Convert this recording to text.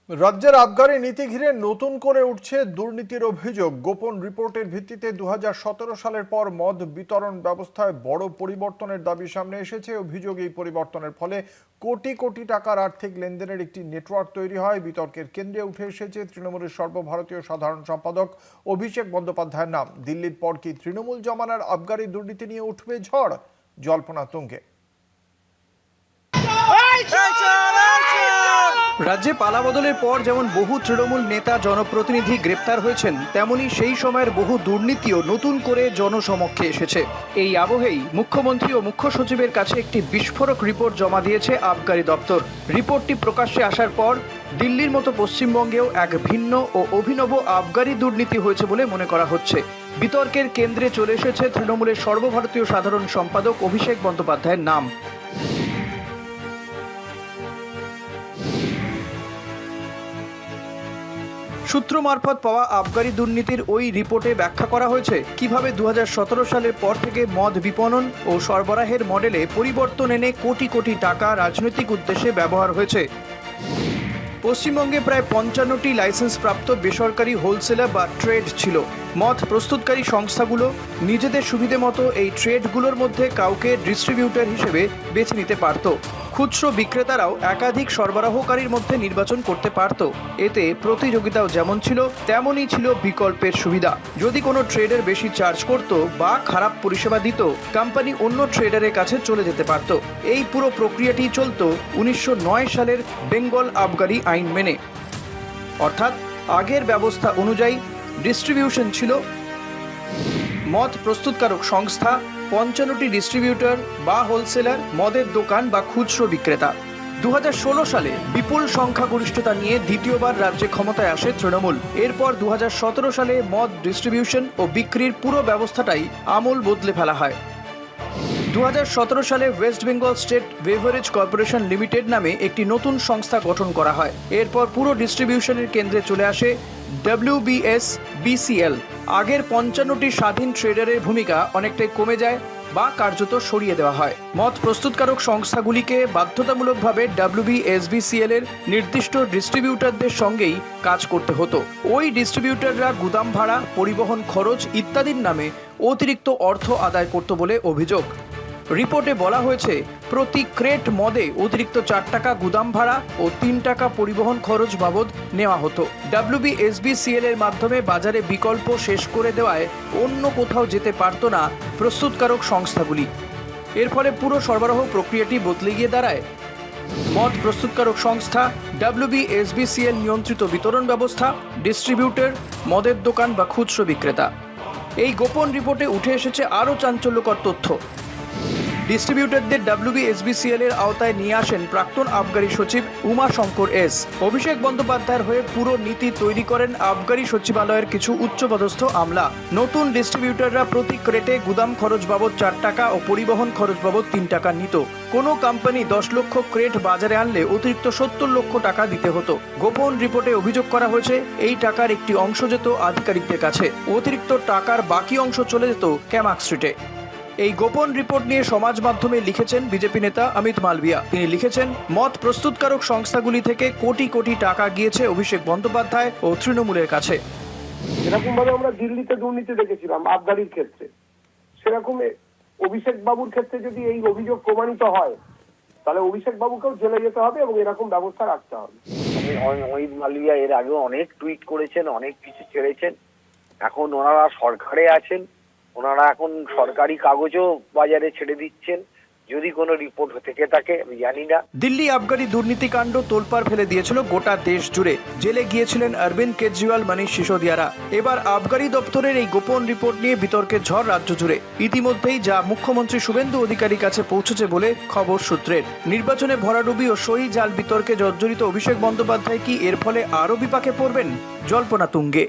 রাজ্যের আবগারি নীতি ঘিরে নতুন করে উঠছে দুর্নীতির অভিযোগ। গোপন রিপোর্টের ভিত্তিতে 2017 সালের পর মদ বিতরণ ব্যবস্থায় বড় পরিবর্তনের দাবি সামনে এসেছে। অভিযোগ, এই পরিবর্তনের ফলে কোটি কোটি টাকার আর্থিক লেনদেনের একটি নেটওয়ার্ক তৈরি হয়। বিতর্কের কেন্দ্রে উঠে এসেছে তৃণমূলের সর্বভারতীয় সাধারণ সম্পাদক অভিষেক বন্দ্যোপাধ্যায়ের নাম। দিল্লির পর কি তৃণমূল জমানার আবগারি দুর্নীতি নিয়ে উঠবে ঝড়? জল্পনা তুঙ্গে। রাজ্যে পালাবদলের পর যেমন বহু তৃণমূল নেতা জনপ্রতিনিধি গ্রেপ্তার হয়েছেন, তেমনি সেই সময়ের বহু দুর্নীতিও নতুন করে জনসমক্ষে এসেছে। এই আবহেই মুখ্যমন্ত্রী ও মুখ্য সচিবের কাছে একটি বিস্ফোরক রিপোর্ট জমা দিয়েছে আবগারি দপ্তর। রিপোর্টটি প্রকাশ্যে আসার পর দিল্লির মতো পশ্চিমবঙ্গেও এক ভিন্ন ও অভিনব আবগারি দুর্নীতি হয়েছে বলে মনে করা হচ্ছে। বিতর্কের কেন্দ্রে চলে এসেছে তৃণমূলের সর্বভারতীয় সাধারণ সম্পাদক অভিষেক বন্দ্যোপাধ্যায়ের নাম। সূত্র মারফত পাওয়া আবগারি দুর্নীতির ওই রিপোর্টে ব্যাখ্যা করা হয়েছে কিভাবে 2017 সালের পর থেকে মদ বিপণন ও সরবরাহের মডেলে পরিবর্তন এনে কোটি কোটি টাকা রাজনৈতিক উদ্দেশ্যে ব্যবহার হয়েছে। পশ্চিমবঙ্গে প্রায় 55টি লাইসেন্সপ্রাপ্ত বেসরকারি হোলসেলার বা ট্রেড ছিল। মদ প্রস্তুতকারী সংস্থাগুলো নিজেদের সুবিধে মতো এই ট্রেডগুলোর মধ্যে কাউকে ডিস্ট্রিবিউটর হিসেবে বেছে নিতে পারত। খুচরো বিক্রেতারাও একাধিক সরবরাহকারীর মধ্যে নির্বাচন করতে পারত। এতে প্রতিযোগিতাও যেমন ছিল, তেমনই ছিল বিকল্পের সুবিধা। যদি কোনো ট্রেডার বেশি চার্জ করত বা খারাপ পরিষেবা দিত, কোম্পানি অন্য ট্রেডারের কাছে চলে যেতে পারত। এই পুরো প্রক্রিয়াটি চলত 1909 সালের বেঙ্গল আবগারি আইন মেনে। অর্থাৎ আগের ব্যবস্থা অনুযায়ী ডিস্ট্রিবিউশন ছিল মদ প্রস্তুতকারক সংস্থা, 55টি ডিস্ট্রিবিউটর বা হোলসেলার, মদের দোকান বা খুচরো বিক্রেতা। 2016 সালে বিপুল সংখ্যাগরিষ্ঠতা নিয়ে দ্বিতীয়বার রাজ্যে ক্ষমতায় আসে তৃণমূল। এরপর 2017 সালে মদ ডিস্ট্রিবিউশন ও বিক্রির পুরো ব্যবস্থাটাই আমূল বদলে ফেলা হয়। 2017 সালে West Bengal state beverage corporation limited নামে একটি নতুন সংস্থা গঠন করা হয়। এরপর পুরো ডিস্ট্রিবিউশনের কেন্দ্রে চলে আসে WBSBCL। আগের 55টি স্বাধীন ট্রেডারের ভূমিকা অনেকটাই কমে যায় বা কার্যত সরিয়ে দেওয়া হয়। মদ প্রস্তুতকারক সংস্থাগুলিকে বাধ্যতামূলকভাবে WBSBCL এর নির্দিষ্ট ডিস্ট্রিবিউটরদের সঙ্গেই কাজ করতে হতো। ওই ডিস্ট্রিবিউটররা গুদাম ভাড়া, পরিবহন খরচ ইত্যাদির নামে অতিরিক্ত অর্থ আদায় করত বলে অভিযোগ। রিপোর্টে বলা হয়েছে প্রতি ক্রেট মদে অতিরিক্ত 4 টাকা গুদাম ভাড়া ও 3 টাকা পরিবহন খরচ বাবদ নেওয়া হতো। WBSBCL এর মাধ্যমে বাজারে বিকল্প শেষ করে দেওয়ায় অন্য কোথাও যেতে পারত না প্রস্তুতকারক সংস্থাগুলি। এর ফলে পুরো সরবরাহ প্রক্রিয়াটি বদলে গিয়ে দাঁড়ায়। মদ প্রস্তুতকারক সংস্থা, WBSBCL নিয়ন্ত্রিত বিতরণ ব্যবস্থা, ডিস্ট্রিবিউটর, মদের দোকান বা খুচরো বিক্রেতা। এই গোপন রিপোর্টে উঠে এসেছে আরও চাঞ্চল্যকর তথ্য। ডিস্ট্রিবিউটরদের WBSBCL এর আওতায় নিয়ে আসেন প্রাক্তন আবগারি সচিব উমা শঙ্কর এস। অভিষেক বন্দ্যোপাধ্যায়ের হয়ে পুরো নীতি তৈরি করেন আবগারি সচিবালয়ের কিছু উচ্চপদস্থ আমলা। নতুন ডিস্ট্রিবিউটররা প্রতি ক্রেটে গুদাম খরচ বাবদ 4 টাকা ও পরিবহন খরচ বাবদ 3 টাকা নিত। কোনো কোম্পানি 10 লক্ষ ক্রেট বাজারে আনলে অতিরিক্ত 70 লক্ষ টাকা দিতে হতো। গোপন রিপোর্টে অভিযোগ করা হয়েছে এই টাকার একটি অংশ যেত আধিকারিকদের কাছে, অতিরিক্ত টাকার বাকি অংশ চলে যেত ক্যামাক স্ট্রিটে। এই গোপন রিপোর্ট নিয়ে সমাজ মাধ্যমে লিখেছেন বিজেপি নেতা অমিত মালভিয়া। তিনি লিখেছেন, মদ প্রস্তুতকারক সংস্থাগুলি থেকে কোটি কোটি টাকা গিয়েছে অভিষেক বন্দ্যোপাধ্যায় ও তৃণমূলের কাছে। এরকম ভাবে আমরা দিল্লিতে দুর্নীতি দেখেছিলাম আবগারির ক্ষেত্রে, সেরকম অভিষেক বাবুর ক্ষেত্রে যদি এই অভিযোগ প্রমাণিত হয়, তাহলে অভিষেক বাবুকেও জেলে যেতে হবে এবং এরকম ব্যবস্থা রাখতে হবে। অমিত মালভিয়া এর আগেও অনেক টুইট করেছেন, অনেক কিছু ছেড়েছেন। এখন ওনারা সরকারে আছেন, ওনারা এখন সরকারি কাগজও বাজারে ছেড়ে দিচ্ছেন। যদি কোনো রিপোর্ট থেকে থাকে আমি জানি না। দিল্লি আবগারি দুর্নীতিকাণ্ড তোলপাড় ফেলে দিয়েছিল গোটা দেশ জুড়ে। জেলে গিয়েছিলেন অরবিন্দ কেজরিওয়াল, মনীষ সিসোদিয়ারা। এবার আবগারি দপ্তরের এই গোপন রিপোর্ট নিয়ে বিতর্কের ঝড় রাজ্য জুড়ে। ইতিমধ্যেই যা মুখ্যমন্ত্রী শুভেন্দু অধিকারীর কাছে পৌঁছেছে বলে খবর সূত্রের। নির্বাচনে ভরাডুবি ও সই জাল বিতর্কে জর্জরিত অভিষেক বন্দ্যোপাধ্যায় কি এর ফলে আরও বিপাকে পড়বেন? জল্পনা তুঙ্গে।